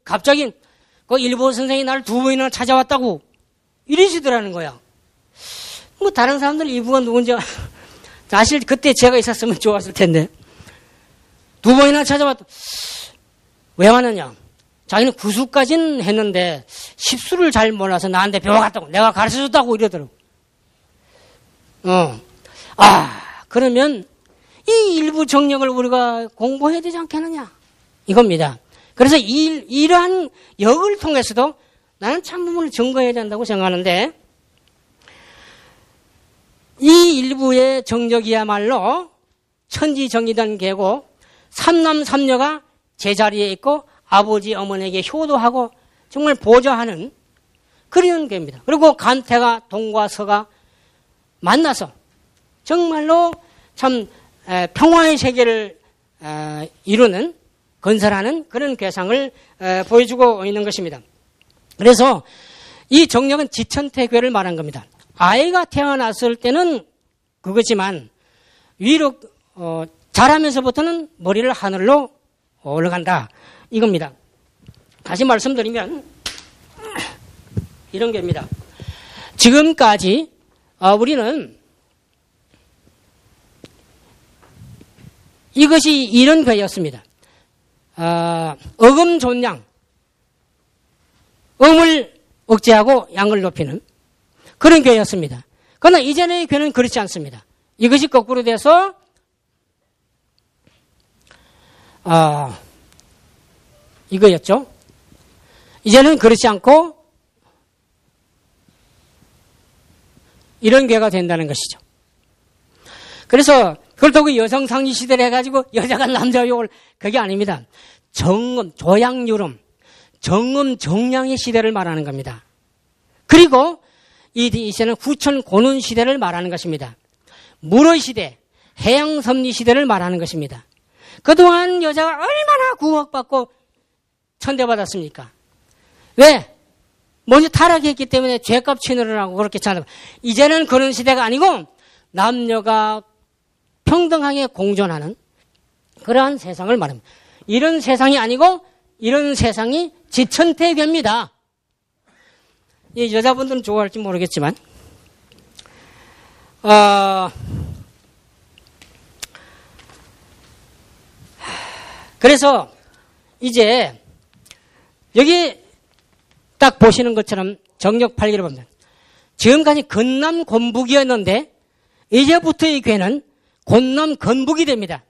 갑자기 그 일부 선생이 나를 2번이나 찾아왔다고 이러시더라는 거야. 뭐 다른 사람들 일부가 누군지 사실 그때 제가 있었으면 좋았을 텐데 2번이나 찾아왔다. 왜 왔느냐? 자기는 9수까지는 했는데 10수를 잘 몰라서 나한테 배워갔다고 내가 가르쳐줬다고 이러더라고. 그러면 이 일부 정력을 우리가 공부해야 되지 않겠느냐 이겁니다. 그래서 이러한 역을 통해서도 나는 참부문을 증거해야 된다고 생각하는데 이 일부의 정력이야말로 천지정의된 계고 삼남삼녀가 제자리에 있고 아버지 어머니에게 효도하고 정말 보좌하는 그런 계입니다. 그리고 간태가 동과 서가 만나서 정말로 참 평화의 세계를 이루는 건설하는 그런 괴상을 보여주고 있는 것입니다. 그래서 이 정력은 지천태괴를 말한 겁니다. 아이가 태어났을 때는 그거지만 위로 자라면서부터는 머리를 하늘로 올라간다 이겁니다. 다시 말씀드리면 이런 겁니다. 지금까지 우리는 이것이 이런 괴였습니다. 어금존양, 음을 억제하고 양을 높이는 그런 괴였습니다. 그러나 이전의 괴는 그렇지 않습니다. 이것이 거꾸로 돼서 이거였죠. 이제는 그렇지 않고 이런 괴가 된다는 것이죠. 그래서 그렇다고 여성 상위 시대를 해가지고 여자가 남자 욕을 그게 아닙니다. 정음, 조양유름, 정음, 정량의 시대를 말하는 겁니다. 그리고 이 시대는 후천 고는 시대를 말하는 것입니다. 물의 시대, 해양섭리 시대를 말하는 것입니다. 그동안 여자가 얼마나 구박받고 천대받았습니까? 왜? 먼저 타락했기 때문에 죄값 치느라고 그렇게 찾아. 이제는 그런 시대가 아니고 남녀가 평등하게 공존하는 그러한 세상을 말합니다. 이런 세상이 아니고 이런 세상이 지천태괴입니다. 이 여자분들은 좋아할지 모르겠지만 그래서 이제 여기 딱 보시는 것처럼 정력 8기를 보면 지금까지 건남 건북이었는데 이제부터 이 괴는 건남 건북이 됩니다.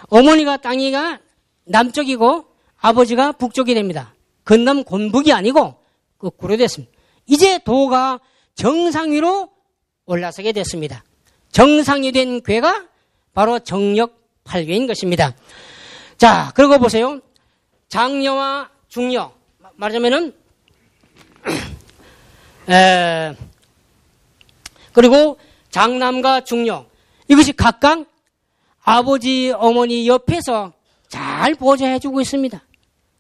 어머니가 땅이가 남쪽이고 아버지가 북쪽이 됩니다. 건남 건북이 아니고 거꾸로 됐습니다. 이제 도가 정상 위로 올라서게 됐습니다. 정상이 된 괴가 바로 정력 8괴인 것입니다. 자, 그리고 보세요. 장녀와 중녀. 말하자면은, 그리고 장남과 중녀. 이것이 각각 아버지, 어머니 옆에서 잘 보좌해주고 있습니다.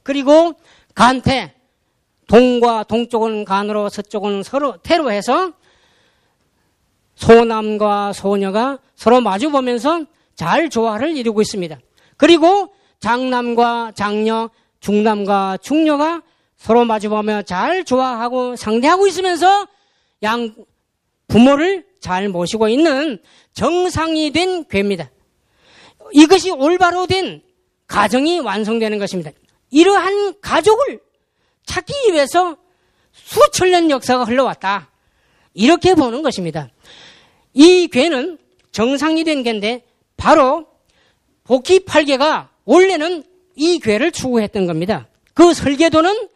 그리고 간태. 동과 동쪽은 간으로 서쪽은 서로 태로 해서 소남과 소녀가 서로 마주보면서 잘 조화를 이루고 있습니다. 그리고 장남과 장녀, 중남과 중녀가 서로 마주보며 잘 조화하고 상대하고 있으면서 양 부모를 잘 모시고 있는 정상이 된 괴입니다. 이것이 올바로 된 가정이 완성되는 것입니다. 이러한 가족을 찾기 위해서 수천 년 역사가 흘러왔다. 이렇게 보는 것입니다. 이 괴는 정상이 된 괴인데 바로 복희 8괴가 원래는 이 괴를 추구했던 겁니다. 그 설계도는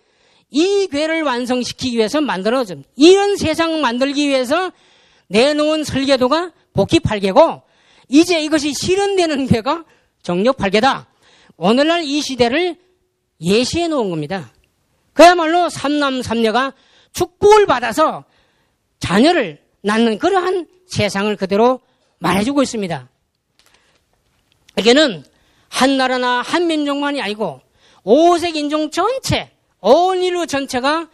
이 괴를 완성시키기 위해서 만들어진 이런 세상 만들기 위해서 내놓은 설계도가 복희 8괴고 이제 이것이 실현되는 괴가 정력 8괴다. 오늘날 이 시대를 예시해 놓은 겁니다. 그야말로 삼남삼녀가 축복을 받아서 자녀를 낳는 그러한 세상을 그대로 말해주고 있습니다. 이게는 한 나라나 한 민족만이 아니고 5색 인종 전체, 온 인류 전체가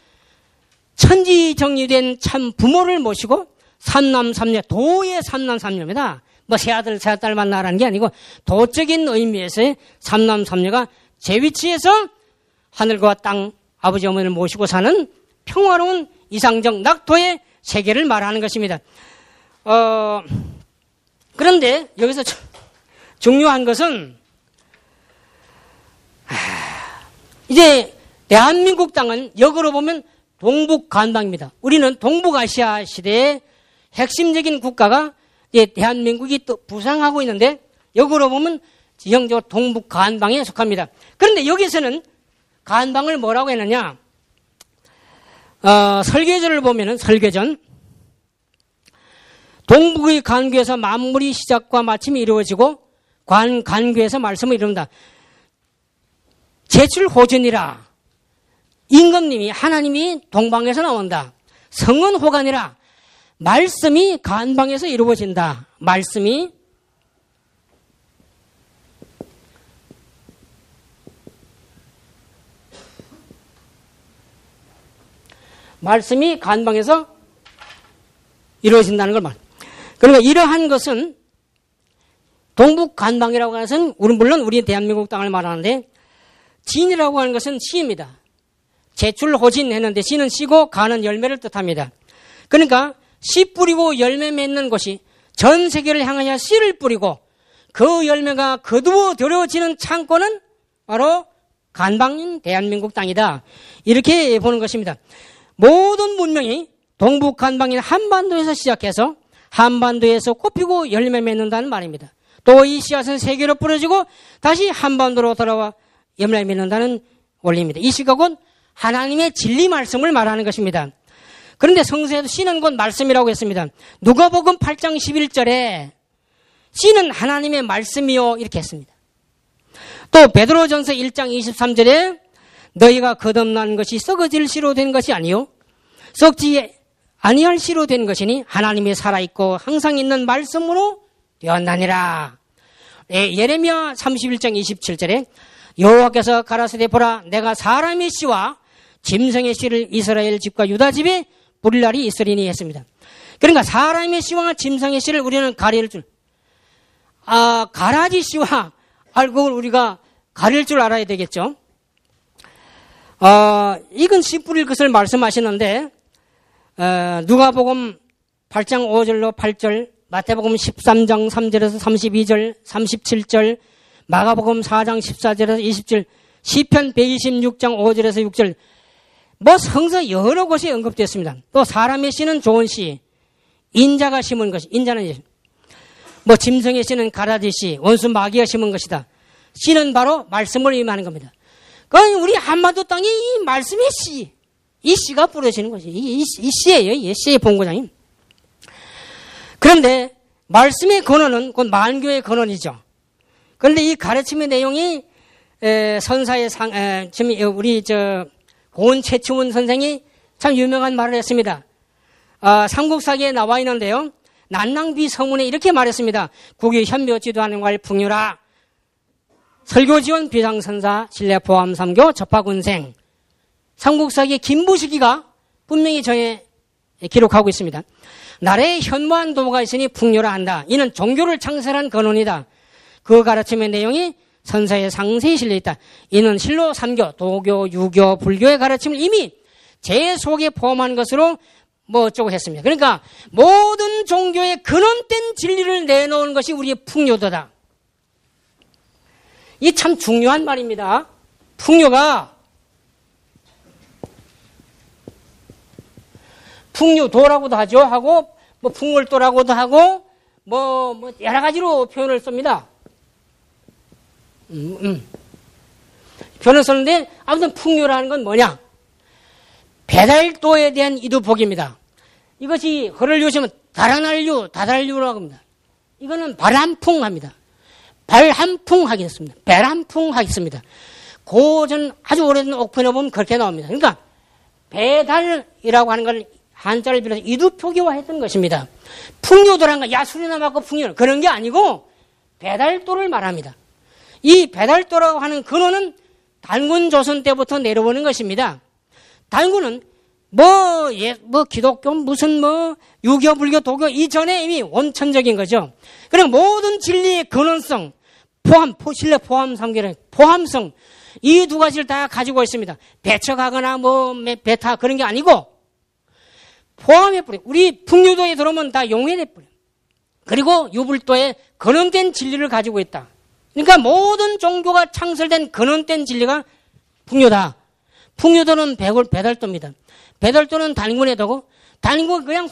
천지정리된 참 부모를 모시고 삼남삼녀, 도의 삼남삼녀입니다. 뭐 새아들, 새딸 만나라는 게 아니고 도적인 의미에서의 삼남삼녀가 제 위치에서 하늘과 땅, 아버지 어머니를 모시고 사는 평화로운 이상적 낙도의 세계를 말하는 것입니다. 그런데 여기서 중요한 것은 이제 대한민국 땅은 역으로 보면 동북간방입니다. 우리는 동북아시아 시대의 핵심적인 국가가 이제 대한민국이 또 부상하고 있는데 역으로 보면 지형적으로 동북간방에 속합니다. 그런데 여기서는 간방을 뭐라고 했느냐? 설계전을 보면은 설계전 동북의 간교에서 만물이 시작과 마침이 이루어지고 간교에서 말씀을 이룬다. 제출호전이라 임금님이 하나님이 동방에서 나온다. 성은호간이라 말씀이 간방에서 이루어진다. 말씀이 간방에서 이루어진다는 걸 말. 그러니까 이러한 것은 동북 간방이라고 하는 것은 물론 우리 대한민국 땅을 말하는데 진이라고 하는 것은 씨입니다. 제출호진 했는데 씨는 씨고 간은 열매를 뜻합니다. 그러니까 씨 뿌리고 열매 맺는 곳이 전 세계를 향하여 씨를 뿌리고 그 열매가 거두어들여지는 창고는 바로 간방인 대한민국 땅이다. 이렇게 보는 것입니다. 모든 문명이 동북 간방인 한반도에서 시작해서 한반도에서 꽃피고 열매 맺는다는 말입니다. 또 이 씨앗은 세계로 뿌려지고 다시 한반도로 돌아와 열매 맺는다는 원리입니다. 이 씨가 곧 하나님의 진리 말씀을 말하는 것입니다. 그런데 성서에도 씨는 곧 말씀이라고 했습니다. 누가복음 8장 11절에 씨는 하나님의 말씀이요 이렇게 했습니다. 또 베드로전서 1장 23절에 너희가 거듭난 것이 썩어질 씨로 된 것이 아니요 썩지 아니할 씨로 된 것이니 하나님이 살아있고 항상 있는 말씀으로 되었나니라. 예레미야 31장 27절에 여호와께서 가라사대 보라 내가 사람의 씨와 짐승의 씨를 이스라엘 집과 유다 집에 뿌릴 날이 있으리니 했습니다. 그러니까 사람의 씨와 짐승의 씨를 우리는 가릴 줄 가라지 씨와 알고 우리가 가릴 줄 알아야 되겠죠. 이건 씨 뿌릴 것을 말씀하시는데 누가복음 8장 5절로 8절, 마태복음 13장 3절에서 32절, 37절, 마가복음 4장 14절에서 20절, 시편 126장 5절에서 6절, 성서 여러 곳에 언급되었습니다. 또 사람의 씨는 좋은 씨, 인자가 심은 것이, 인자는 짐승의 씨는 가라지 씨, 원수 마귀가 심은 것이다. 씨는 바로 말씀을 의미하는 겁니다. 그러니까 우리 한반도 땅에 이 말씀의 씨, 이 씨가 뿌려지는 것이 이 씨예요. 이 씨의 본고장임. 그런데 말씀의 근원은 곧 만교의 근원이죠. 그런데 이 가르침의 내용이 선사의 지금 우리 고은 최충훈 선생이 참 유명한 말을 했습니다. 삼국사기에 나와 있는데요. 난낭비 서문에 이렇게 말했습니다. 국유 현묘지도 하는 걸 풍유라. 설교지원 비상선사 신뢰 포함 삼교 접하군생. 삼국사기의 김부식이가 분명히 저에 기록하고 있습니다. 나라에 현무한 도가 있으니 풍요라 한다. 이는 종교를 창설한 근원이다. 그 가르침의 내용이 선사에 상세히 실려있다. 이는 실로 삼교, 도교, 유교, 불교의 가르침을 이미 제 속에 포함한 것으로 어쩌고 했습니다. 그러니까 모든 종교의 근원된 진리를 내놓은 것이 우리의 풍요도다. 이 참 중요한 말입니다. 풍요가 풍류도라고도 하죠. 하고 풍월도라고도 하고 여러 가지로 표현을 씁니다. 표현을 썼는데 아무튼 풍류라는 건 뭐냐? 배달도에 대한 이두복입니다. 이것이 허를 요시면 다란한류, 다달류라고 합니다. 이거는 발한풍합니다. 발한풍하겠습니다. 배란풍하겠습니다. 고전 아주 오래된 옥편에 보면 그렇게 나옵니다. 그러니까 배달이라고 하는 걸 한자를 빌어서 이두표기화했던 것입니다. 풍요도라는 건 야술이나 맞고 풍요 그런 게 아니고 배달도를 말합니다. 이 배달도라고 하는 근원은 단군 조선 때부터 내려오는 것입니다. 단군은 기독교 유교 불교 도교 이전에 이미 원천적인 거죠. 그럼 모든 진리의 근원성 신뢰 포함 삼계는 포함성 이 두 가지를 다 가지고 있습니다. 배척하거나 뭐 배타 그런 게 아니고 포함해버려. 우리 풍류도에 들어오면 다 용해돼버려. 그리고 유불도에 근원된 진리를 가지고 있다. 그러니까 모든 종교가 창설된 근원된 진리가 풍류다. 풍류도는 배달도입니다. 배달도는 단군의 도고 단군 그냥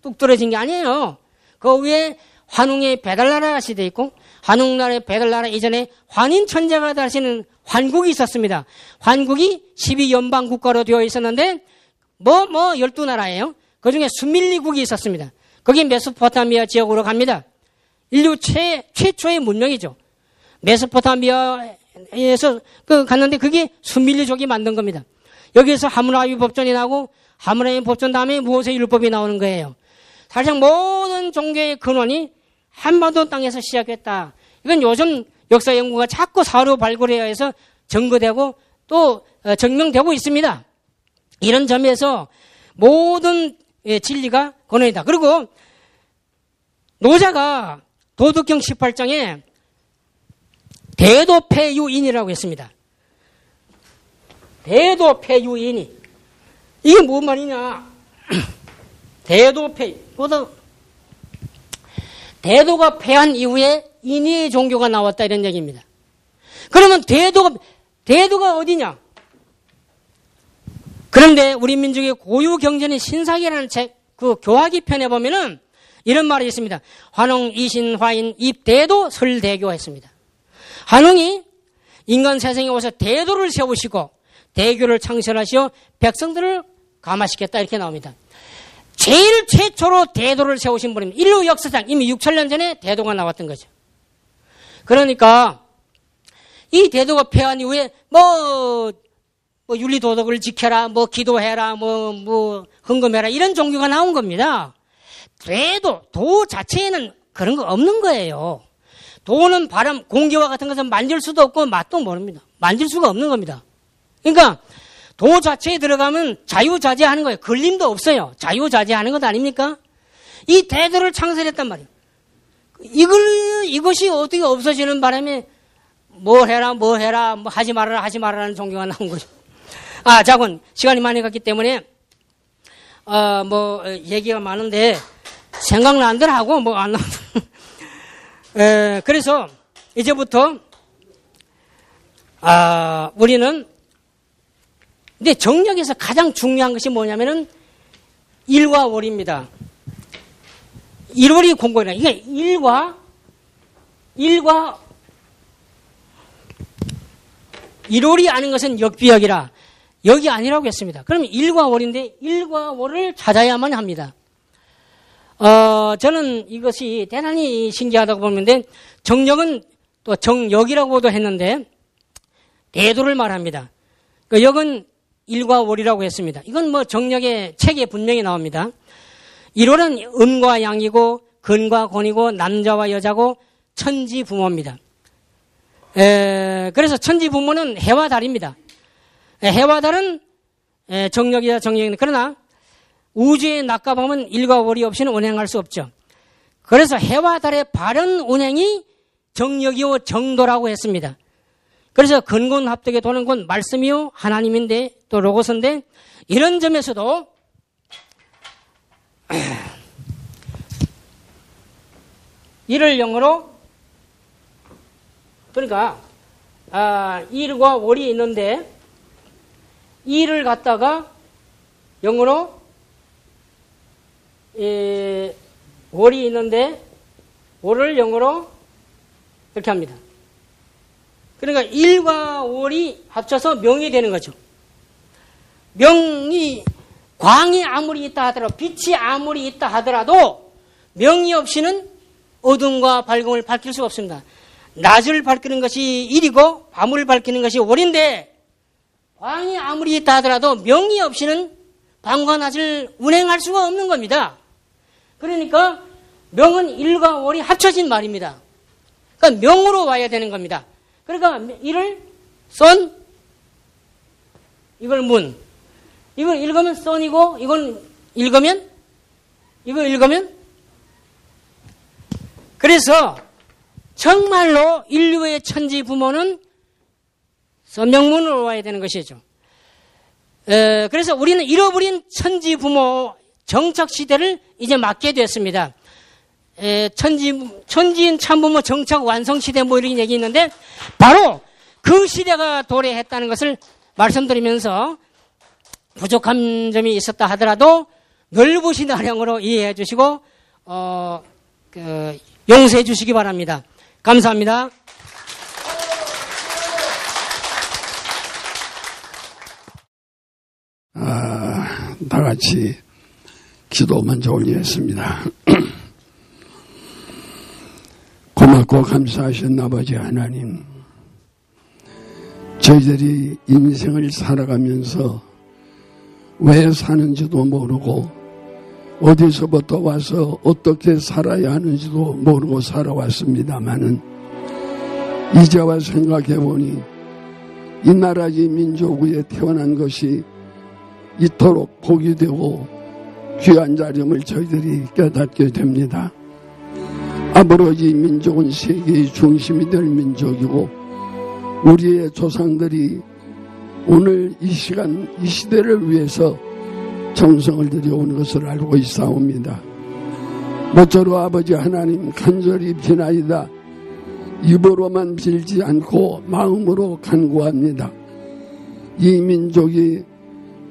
뚝 떨어진 게 아니에요. 그 위에 환웅의 배달나라가 시대 있고 환웅나라의 배달나라 이전에 환인천재가 다시는 환국이 있었습니다. 환국이 12연방 국가로 되어 있었는데 12나라예요. 그중에 수밀리국이 있었습니다. 거기 메소포타미아 지역으로 갑니다. 인류 최초의 문명이죠. 메소포타미아에서 갔는데 그게 수밀리족이 만든 겁니다. 여기에서 하무라비 법전이 나고 하무라비 법전 다음에 모세 율법이 나오는 거예요. 사실상 모든 종교의 근원이 한반도 땅에서 시작했다. 이건 요즘 역사 연구가 자꾸 사료 발굴해야 해서 증거되고 또 증명되고 있습니다. 이런 점에서 모든 진리가 근원이다. 그리고 노자가 도덕경 18장에 대도폐유인이라고 했습니다. 대도폐유인이 이게 뭔 말이냐? 대도가 패한 이후에 인의 종교가 나왔다 이런 얘기입니다. 그러면 대도가 어디냐? 그런데 우리 민족의 고유 경전의 신사기라는 책, 그 교화기 편에 보면은 이런 말이 있습니다. 환웅, 이신, 화인, 입대도, 설대교 했습니다. 환웅이 인간 세상에 오셔서 대도를 세우시고 대교를 창설하시어 백성들을 감화시켰다 이렇게 나옵니다. 제일 최초로 대도를 세우신 분입니다. 인류 역사상 이미 6,000년 전에 대도가 나왔던 거죠. 그러니까 이 대도가 폐한 이후에 윤리도덕을 지켜라, 기도해라, 헌금해라 이런 종교가 나온 겁니다. 도 자체에는 그런 거 없는 거예요. 도는 바람, 공기와 같은 것은 만질 수도 없고 맛도 모릅니다. 만질 수가 없는 겁니다. 그러니까 도 자체에 들어가면 자유자재하는 거예요. 걸림도 없어요. 자유자재하는 것 아닙니까? 이 대도를 창설했단 말이에요. 이것이 어떻게 없어지는 바람에 뭐 해라, 하지 말아라는 종교가 나온 거죠. 자군, 시간이 많이 갔기 때문에, 얘기가 많은데, 생각나더라고, 안 나오고. 그래서, 이제부터, 우리는, 근데 정력에서 가장 중요한 것이 뭐냐면은, 일과 월입니다. 일월이 공고이라. 이게 일월이 아닌 것은 역비역이라. 역이 아니라고 했습니다. 그러면 일과 월인데 일과 월을 찾아야만 합니다. 저는 이것이 대단히 신기하다고 보는데 정역은 또 정역이라고도 했는데 대도를 말합니다. 그 역은 일과 월이라고 했습니다. 이건 정역의 책에 분명히 나옵니다. 일월은 음과 양이고 근과 곤이고 남자와 여자고 천지부모입니다. 그래서 천지부모는 해와 달입니다. 해와 달은 정력이다 정력입니다. 그러나 우주의 낮과 밤은 일과 월이 없이는 운행할 수 없죠. 그래서 해와 달의 바른 운행이 정력이요 정도라고 했습니다. 그래서 근곤합덕에 도는 건 말씀이요 하나님인데 또 로고스인데 이런 점에서도 일을 영어로 그러니까 일과 월이 있는데 일을 갖다가 영어로 월이 있는데 월을 영어로 이렇게 합니다. 그러니까 일과 월이 합쳐서 명이 되는 거죠. 명이 광이 아무리 있다 하더라도 빛이 아무리 있다 하더라도 명이 없이는 어둠과 밝음을 밝힐 수가 없습니다. 낮을 밝히는 것이 일이고 밤을 밝히는 것이 월인데 광이 아무리 있다 하더라도 명이 없이는 밤과 낮을 운행할 수가 없는 겁니다. 그러니까 명은 일과 월이 합쳐진 말입니다. 그러니까 명으로 와야 되는 겁니다. 그러니까 일을 선, 이걸 문. 이걸 읽으면 선이고 이걸 읽으면 그래서 정말로 인류의 천지 부모는 선명문으로 와야 되는 것이죠. 그래서 우리는 잃어버린 천지 부모 정착 시대를 이제 맞게 됐습니다. 천지인 참부모 정착 완성 시대 뭐 이런 얘기 있는데 바로 그 시대가 도래했다는 것을 말씀드리면서 부족한 점이 있었다 하더라도 넓으신 아량으로 이해해 주시고 용서해 주시기 바랍니다. 감사합니다. 다 같이 기도 먼저 올리겠습니다. 고맙고 감사하신 아버지 하나님, 저희들이 인생을 살아가면서 왜 사는지도 모르고 어디서부터 와서 어떻게 살아야 하는지도 모르고 살아왔습니다마는 이제와 생각해보니 이 나라 이 민족 위에 태어난 것이 이토록 복이 되고 귀한 자림을 저희들이 깨닫게 됩니다. 앞으로 이 민족은 세계의 중심이 될 민족이고 우리의 조상들이 오늘 이 시간 이 시대를 위해서 정성을 들여온 것을 알고 있사옵니다. 모쪼록 아버지 하나님 간절히 비나이다. 입으로만 빌지 않고 마음으로 간구합니다. 이 민족이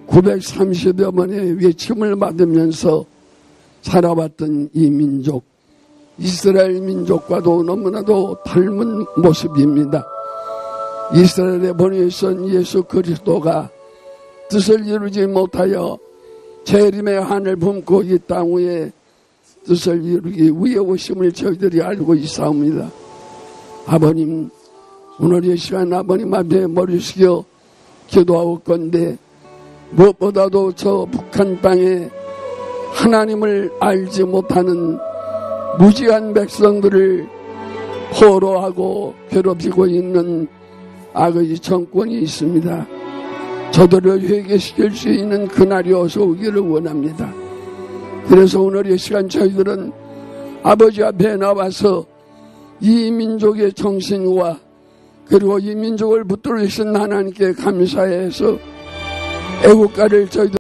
930여 번의 외침을 받으면서 살아왔던 이 민족, 이스라엘 민족과도 너무나도 닮은 모습입니다. 이스라엘에 보내신 예수 그리스도가 뜻을 이루지 못하여 재림의 한을 품고 이 땅 위에 뜻을 이루기 위해 오심을 저희들이 알고 있사옵니다. 아버님, 오늘 이 시간 아버님 앞에 머리 숙여 기도하올 건데 무엇보다도 저 북한 땅에 하나님을 알지 못하는 무지한 백성들을 포로하고 괴롭히고 있는 악의 정권이 있습니다. 저들을 회개시킬 수 있는 그날이 어서 오기를 원합니다. 그래서 오늘 이 시간 저희들은 아버지 앞에 나와서 이 민족의 정신과 그리고 이 민족을 붙들으신 하나님께 감사해서 애국가를 저희들